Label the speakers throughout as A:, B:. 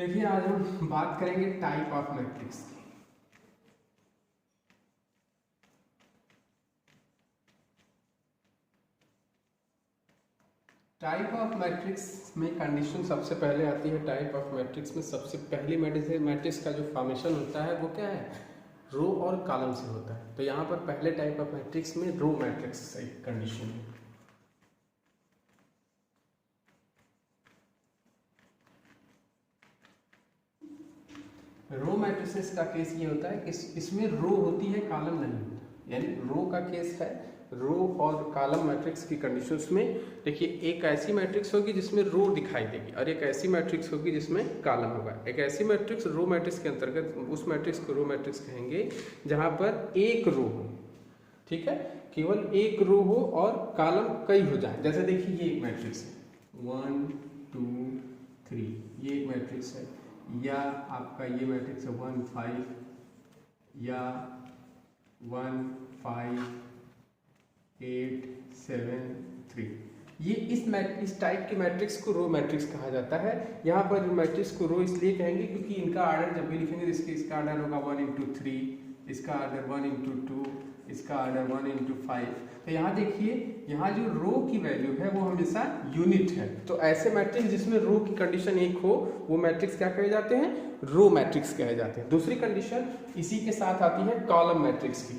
A: देखिए आज हम बात करेंगे टाइप ऑफ मैट्रिक्स की। टाइप ऑफ मैट्रिक्स में कंडीशन सबसे पहले आती है। टाइप ऑफ मैट्रिक्स में सबसे पहली मैट्रिक्स का जो फॉर्मेशन होता है वो क्या है, रो और कॉलम से होता है। तो यहाँ पर पहले टाइप ऑफ मैट्रिक्स में रो मैट्रिक्स एक कंडीशन है। रो मैट्रिसेस का केस ये होता है कि इसमें रो होती है, कॉलम नहीं होता। यानी रो का केस है, रो और कॉलम मैट्रिक्स की कंडीशंस में। देखिए एक ऐसी मैट्रिक्स होगी जिसमें रो दिखाई देगी और एक ऐसी मैट्रिक्स होगी जिसमें कॉलम होगा। एक ऐसी मैट्रिक्स रो मैट्रिक्स के अंतर्गत उस मैट्रिक्स को रो मैट्रिक्स कहेंगे जहां पर एक रो हो, ठीक है, केवल एक रो हो और कॉलम कई हो जाए। जैसे देखिए ये एक मैट्रिक्स है 1 2 3, ये एक मैट्रिक्स है, या आपका ये मैट्रिक्स है 1 5 या 1 5 8 7 3। ये इस टाइप की मैट्रिक्स को रो मैट्रिक्स कहा जाता है। यहाँ पर मैट्रिक्स को रो इसलिए कहेंगे क्योंकि इनका आर्डर जब भी लिखेंगे तो इसका आर्डर होगा 1 into 3, इसका आर्डर 1 into 2, इसका आर्डर 1 into 5। तो यहाँ देखिए, यहाँ जो रो की वैल्यू है वो हमेशा यूनिट है। तो ऐसे मैट्रिक्स जिसमें रो की कंडीशन एक हो वो मैट्रिक्स क्या कहे जाते हैं, रो मैट्रिक्स कहे जाते हैं। दूसरी कंडीशन इसी के साथ आती है कॉलम मैट्रिक्स की।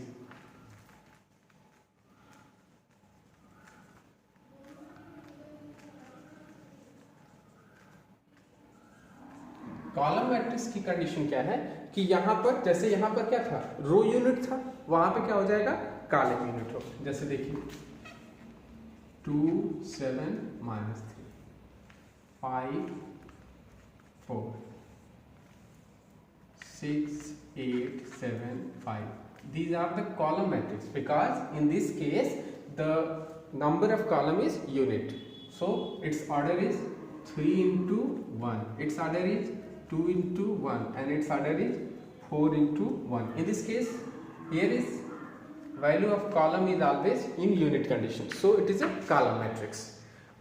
A: कॉलम मैट्रिक्स की कंडीशन क्या है कि यहाँ पर जैसे यहाँ पर क्या था, रो यूनिट था, वहां पे क्या हो जाएगा, कॉलम यूनिट हो। जैसे देखिए 2 7 -3 5 4 6 8 7 5. These are the column matrix because in this case the number of column is unit. So its order is 3 into 1. Its order is 2 into 1 and its order is 4 into 1. In this case here is value of column is always in unit condition, so it is a column matrix.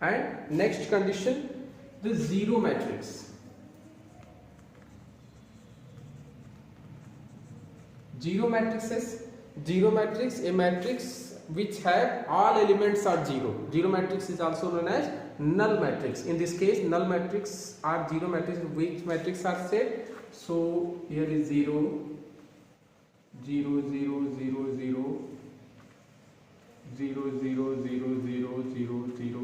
A: And next condition, the zero matrix. Zero matrix, a matrix which have all elements are zero. Zero matrix is also known as null matrix. In this case null matrix are zero matrix. Which matrix are set? So here is 0 0 0 0 0 0 0 0 0 0 0.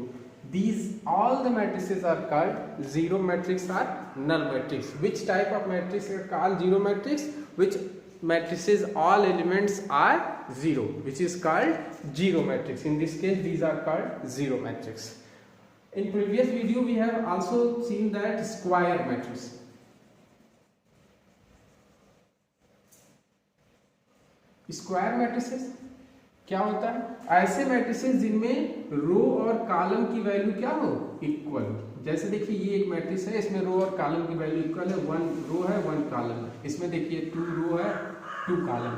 A: These all the matrices are called zero matrix or null matrix. Which type of matrix are called zero matrix? Which matrices all elements are zero, which is called zero matrix. In this case these are called zero matrix. In previous video we have also seen that square matrix. Square matrices क्या होता है, ऐसे matrices जिनमें रो और column की value क्या हो, equal. जैसे देखिए ये एक मैट्रिक्स है, इसमें रो और कॉलम की वैल्यू इक्वल है, 1 रो है 1 कॉलम है। इसमें देखिए 2 रो है 2 कॉलम।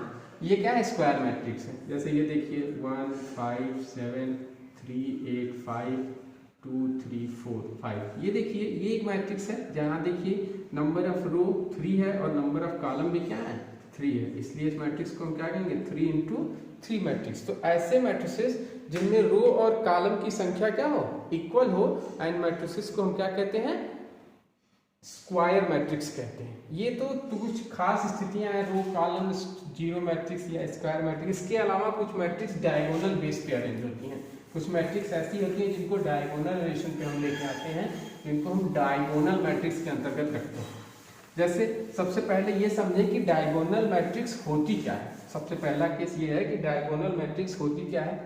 A: ये क्या है, स्क्वायर मैट्रिक्स है। जैसे ये देखिए 1 5 7 3 8 5 2 3 4 5। ये देखिए ये एक मैट्रिक्स है जहाँ देखिए नंबर ऑफ रो 3 है और नंबर ऑफ कॉलम भी क्या है, 3 है। इसलिए इस मैट्रिक्स को हम क्या कहेंगे, 3 into 3 मैट्रिक्स। तो ऐसे मैट्रिसेस जिनमें रो और कॉलम की संख्या क्या हो, इक्वल हो, एंड मैट्रिसेस को हम क्या कहते हैं, स्क्वायर मैट्रिक्स कहते हैं। ये तो कुछ खास स्थितियां हैं, रो कॉलम जीरो मैट्रिक्स या स्क्वायर मैट्रिक्स। इसके अलावा कुछ मैट्रिक्स डायगोनल बेस पे अरेंज होती हैं। कुछ मैट्रिक्स ऐसी होती हैं जिनको डायगोनल रिलेशन पे हम लेके आते हैं, जिनको हम डायगोनल मैट्रिक्स के अंतर्गत रखते हैं। जैसे सबसे पहले ये समझे कि डायगोनल मैट्रिक्स होती क्या है। सबसे पहला केस ये है कि डायगोनल मैट्रिक्स होती क्या है।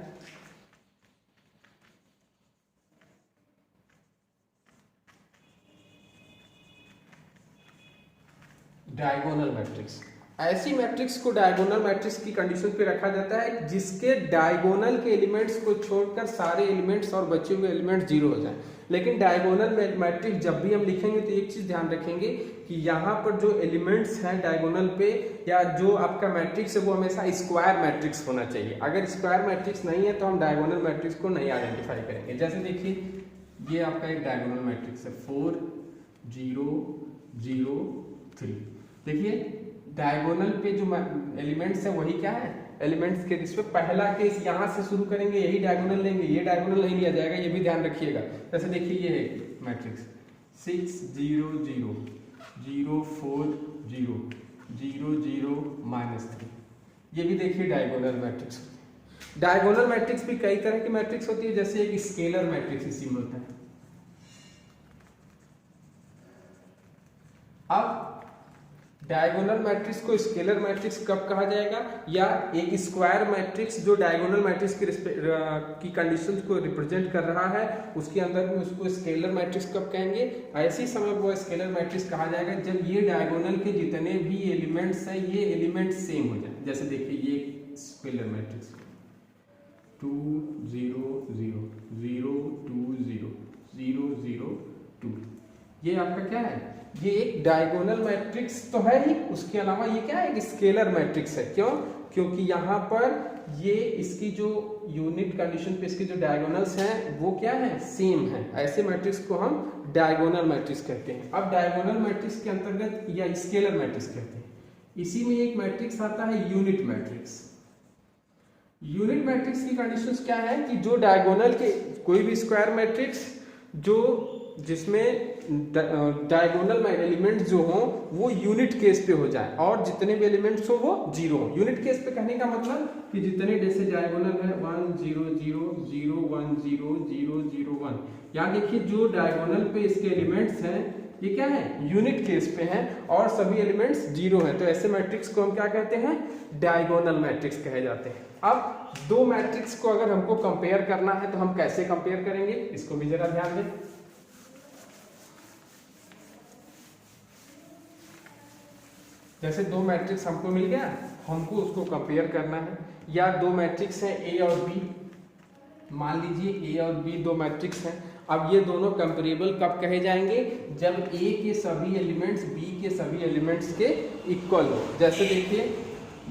A: डायगोनल मैट्रिक्स, ऐसी मैट्रिक्स को डायगोनल मैट्रिक्स की कंडीशन पे रखा जाता है जिसके डायगोनल के एलिमेंट्स को छोड़कर सारे एलिमेंट्स और बचे हुए एलिमेंट्स जीरो हो जाएं। लेकिन डायगोनल मैट्रिक्स जब भी हम लिखेंगे तो एक चीज ध्यान रखेंगे कि यहाँ पर जो एलिमेंट्स हैं डायगोनल पे या जो आपका मैट्रिक्स है वो हमेशा स्क्वायर मैट्रिक्स होना चाहिए। अगर स्क्वायर मैट्रिक्स नहीं है तो हम डायगोनल मैट्रिक्स को नहीं आइडेंटिफाई करेंगे। जैसे देखिए ये आपका एक डायगोनल मैट्रिक्स है 4 0 0 3। देखिए डायगोनल पे जो एलिमेंट्स है वही क्या है, एलिमेंट्स के जिसपे पहला केस यहां से शुरू करेंगे यही डायगोनल लेंगे, ये डायगोनल नहीं लिया जाएगा, ये भी ध्यान रखिएगा। जैसे देखिए ये है मैट्रिक्स 6 0 0 0 4 0 0 0 -3, ये भी देखिए डायगोनल मैट्रिक्स। डायगोनल मैट्रिक्स भी कई तरह की मैट्रिक्स होती है, जैसे एक स्केलर मैट्रिक्स इसी में होता है। अब डायगोनल मैट्रिक्स को स्केलर मैट्रिक्स कब कहा जाएगा, या एक स्क्वायर मैट्रिक्स जो डायगोनल मैट्रिक्स की कंडीशंस को रिप्रेजेंट कर रहा है उसके अंदर में उसको स्केलर मैट्रिक्स कब कहेंगे, ऐसी समय वो स्केलर मैट्रिक्स कहा जाएगा जब ये डायगोनल के जितने भी एलिमेंट्स हैं ये एलिमेंट्स सेम हो जाए। जैसे देखिए ये स्केलर मैट्रिक्स 2 0 0 0 2 0 0 0 2, ये आपका क्या है, ये एक डायगोनल मैट्रिक्स तो है ही, उसके अलावा ये क्या है, एक स्केलर मैट्रिक्स है। क्यों, क्योंकि यहाँ पर ये इसकी जो यूनिट कंडीशन पे इसके जो डायगोनल्स हैं वो क्या है, सेम है। ऐसे मैट्रिक्स को हम डायगोनल मैट्रिक्स कहते हैं। अब डायगोनल मैट्रिक्स के अंतर्गत या स्केलर मैट्रिक्स कहते हैं, इसी में एक मैट्रिक्स आता है यूनिट मैट्रिक्स। यूनिट मैट्रिक्स की कंडीशंस क्या है कि जो डायगोनल के कोई भी स्क्वायर मैट्रिक्स जो जिसमें डायगोनल एलिमेंट्स जो हो वो यूनिट केस पे हो जाए और जितने भी एलिमेंट्स हो वो जीरो हो। यूनिट केस पे कहने का मतलब कि जितने जैसे डायगोनल है 1 0 0 0 1 0 0 0 1, यहाँ देखिए जो डायगोनल पे इसके एलिमेंट्स हैं ये क्या है, यूनिट केस पे हैं और सभी एलिमेंट्स जीरो हैं, तो ऐसे मैट्रिक्स को हम क्या कहते हैं, डायगोनल मैट्रिक्स कहे जाते हैं। अब दो मैट्रिक्स को अगर हमको कंपेयर करना है तो हम कैसे कंपेयर करेंगे, इसको भी जरा ध्यान दें। जैसे दो मैट्रिक्स हमको मिल गया, हमको उसको कंपेयर करना है, या दो मैट्रिक्स हैं ए और बी, मान लीजिए ए और बी दो मैट्रिक्स हैं। अब ये दोनों कंपेरेबल कब कहे जाएंगे, जब ए के सभी एलिमेंट्स बी के सभी एलिमेंट्स के इक्वल हो। जैसे देखिए,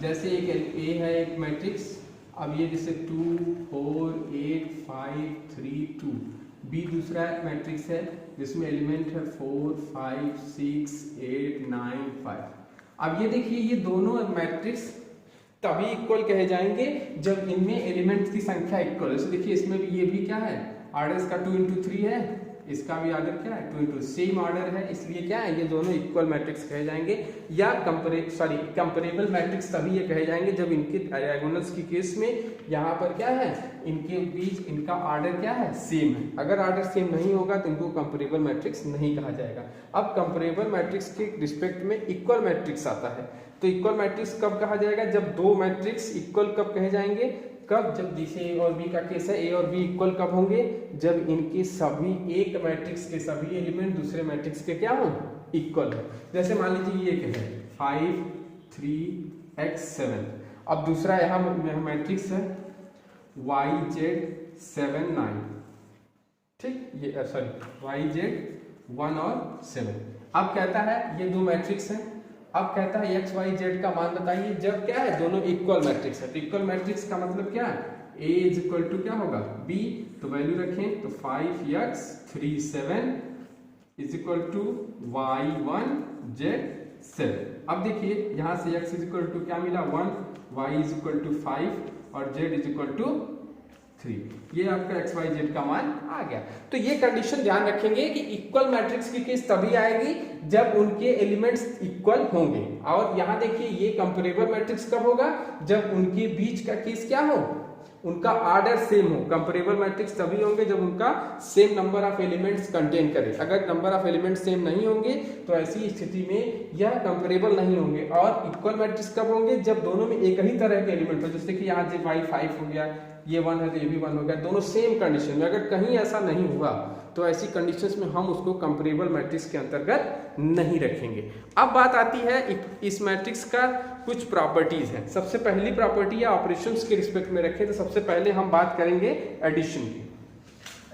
A: जैसे एक ए है एक मैट्रिक्स, अब ये जैसे 2 4 8 5 3 2, बी दूसरा मैट्रिक्स है जिसमें एलिमेंट है 4 5 6 8 9 5। अब ये देखिए ये दोनों मैट्रिक्स तभी इक्वल कहे जाएंगे जब इनमें एलिमेंट्स की संख्या इक्वल। जैसे देखिए इसमें भी ये भी क्या है, आर्डर इसका 2 into 3 है, इसका भी आर्डर क्या है 2 into सेम आर्डर है, इसलिए क्या है ये दोनों इक्वल मैट्रिक्स कहे जाएंगे। या कंपेरेबल मैट्रिक्स तभी ये कहे जाएंगे जब इनके डायगोनल्स की केस में यहाँ पर क्या है, इनके बीच इनका आर्डर क्या है, सेम है। अगर आर्डर सेम नहीं होगा तो इनको कंपेरेबल मैट्रिक्स नहीं कहा जाएगा। अब कंपेरेबल मैट्रिक्स के रिस्पेक्ट में इक्वल मैट्रिक्स आता है, तो इक्वल मैट्रिक्स कब कहा जाएगा, जब दो मैट्रिक्स इक्वल कब कहे जाएंगे, कब, जब जैसे ए और बी का केस है, ए और बी इक्वल कब होंगे, जब इनके सभी एक मैट्रिक्स के सभी एलिमेंट दूसरे मैट्रिक्स के क्या हो, इक्वल हो। जैसे मान लीजिए ये क्या है 5 3 x 7, अब दूसरा यहाँ मैट्रिक्स है y z 7 9, ठीक, ये सॉरी y z 1 और 7। अब कहता है ये दो मैट्रिक्स हैं, अब कहता है x y z का मान बताइए जब क्या है, दोनों इक्वल मैट्रिक्स है। तो इक्वल मैट्रिक्स का मतलब क्या है, a इज इक्वल टू क्या होगा b, तो वैल्यू रखें तो 5x 3 7 is equal to y 1 z 7। अब देखिए यहाँ से x इज इक्वल टू क्या मिला 1, y इज इक्वल टू 5 और z इज इक्वल टू 3, ये आपका x y z का मान आ गया। तो ये कंडीशन ध्यान रखेंगे कि इक्वल मैट्रिक्स की केस तभी आएगी जब उनके एलिमेंट्स इक्वल होंगे। और यहाँ देखिए ये कंपेरेबल मैट्रिक्स कब होगा, जब उनके बीच का केस क्या हो, उनका आर्डर सेम हो। कंपेरेबल मैट्रिक्स तभी होंगे जब उनका same number of elements contain करे। अगर नंबर ऑफ एलिमेंट्स सेम नहीं होंगे तो ऐसी स्थिति में यह कंपेरेबल नहीं होंगे। और इक्वल मैट्रिक्स कब होंगे, जब दोनों में एक ही तरह के एलिमेंट हो। जैसे कि यहाँ y 5 हो गया, ये 1 है तो ये भी 1 हो गया, दोनों सेम कंडीशन में। अगर कहीं ऐसा नहीं हुआ तो ऐसी कंडीशंस में हम उसको कंपेरेबल मैट्रिक्स के अंतर्गत नहीं रखेंगे। अब बात आती है इस मैट्रिक्स का कुछ प्रॉपर्टीज हैं। सबसे पहली प्रॉपर्टी या ऑपरेशंस के रिस्पेक्ट में रखें तो सबसे पहले हम बात करेंगे एडिशन की,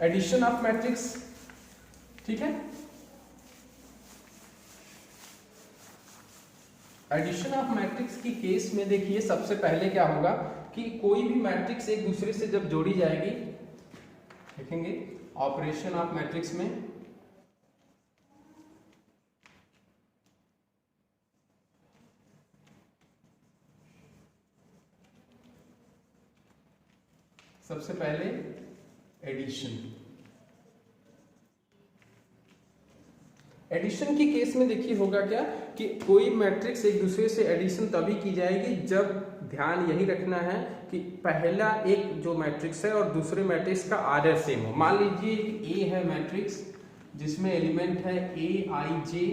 A: एडिशन ऑफ मैट्रिक्स, ठीक है। एडिशन ऑफ मैट्रिक्स की केस में देखिए सबसे पहले क्या होगा कि कोई भी मैट्रिक्स एक दूसरे से जब जोड़ी जाएगी, देखेंगे ऑपरेशन ऑफ मैट्रिक्स में सबसे पहले एडिशन। एडिशन की केस में देखिए होगा क्या कि कोई मैट्रिक्स एक दूसरे से एडिशन तभी की जाएगी जब, ध्यान यही रखना है कि पहला एक जो मैट्रिक्स है और दूसरे मैट्रिक्स का आर्डर सेम हो। मान लीजिए ए है मैट्रिक्स जिसमें एलिमेंट है A I J,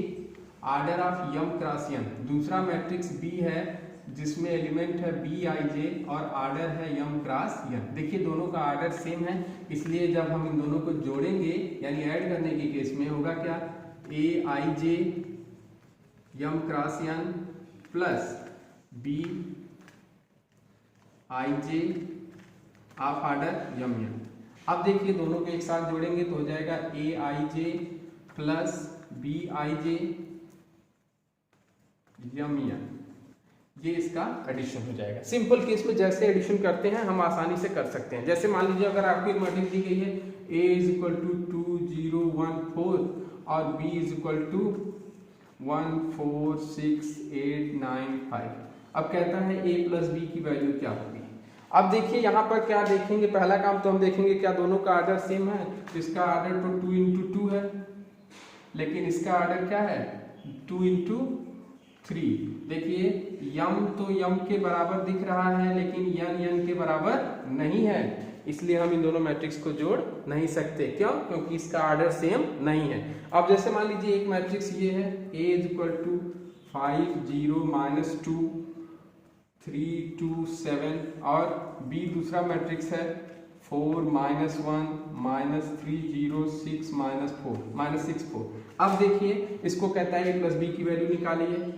A: order of M cross N. दूसरा मैट्रिक्स बी है जिसमें एलिमेंट है बी आई जे और आर्डर है यम क्रॉस एन। देखिए दोनों का आर्डर सेम है, इसलिए जब हम इन दोनों को जोड़ेंगे यानी ऐड करने की केस में होगा क्या, A I J M cross N plus B I J of order M N. अब देखिए दोनों को एक साथ जोड़ेंगे तो हो जाएगा A I J plus B I J M N. ये इसका एडिशन हो जाएगा। सिंपल केस में जैसे एडिशन करते हैं हम आसानी से कर सकते हैं। जैसे मान लीजिए अगर आपको एक मैट्रिक्स दी गई है a इज इक्वल टू 2 0 1 4 और b इज इक्वल टू 1 4 6 8 9 5। अब कहता है a प्लस बी की वैल्यू क्या होगी। अब देखिए यहाँ पर क्या देखेंगे, पहला काम तो हम देखेंगे क्या दोनों का आर्डर सेम है। तो इसका आर्डर तो 2 इंटू 2 है, लेकिन इसका आर्डर क्या है 2 इंटू 3। देखिए यम तो यम के बराबर दिख रहा है लेकिन यन यन के बराबर नहीं है, इसलिए हम इन दोनों मैट्रिक्स को जोड़ नहीं सकते। क्यों? क्योंकि इसका आर्डर सेम नहीं है। अब जैसे मान लीजिए एक मैट्रिक्स ये है a इज इक्वल टू 5 0 -2 3 2 7 और b दूसरा मैट्रिक्स है 4 -1 -3 0 6 -4 -6 4। अब देखिए इसको कहता है a प्लस बी की वैल्यू निकालिए।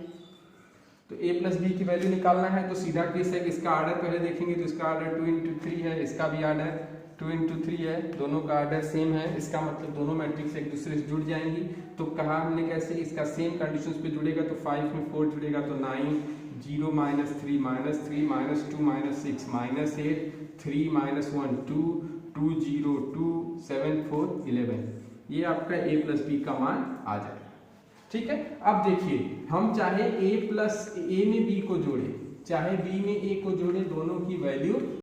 A: तो a प्लस बी की वैल्यू निकालना है तो सीधा केस है कि इसका आर्डर पहले देखेंगे तो इसका आर्डर 2 इंटू 3 है, इसका भी आर्डर 2 इंटू 3 है, दोनों का आर्डर सेम है। इसका मतलब दोनों मैट्रिक्स एक दूसरे से जुड़ जाएंगी। तो कहा हमने कैसे, इसका सेम कंडीशंस पे जुड़ेगा तो 5 में 4 जुड़ेगा तो 9 0 -3 -3 -2 -6 -8 3 -1 2 2 0 2 7 4 11। ये आपका a प्लस बी का मान आ जाएगा। ठीक है। अब देखिए हम चाहे a में b को जोड़े चाहे b में a को जोड़े, दोनों की वैल्यू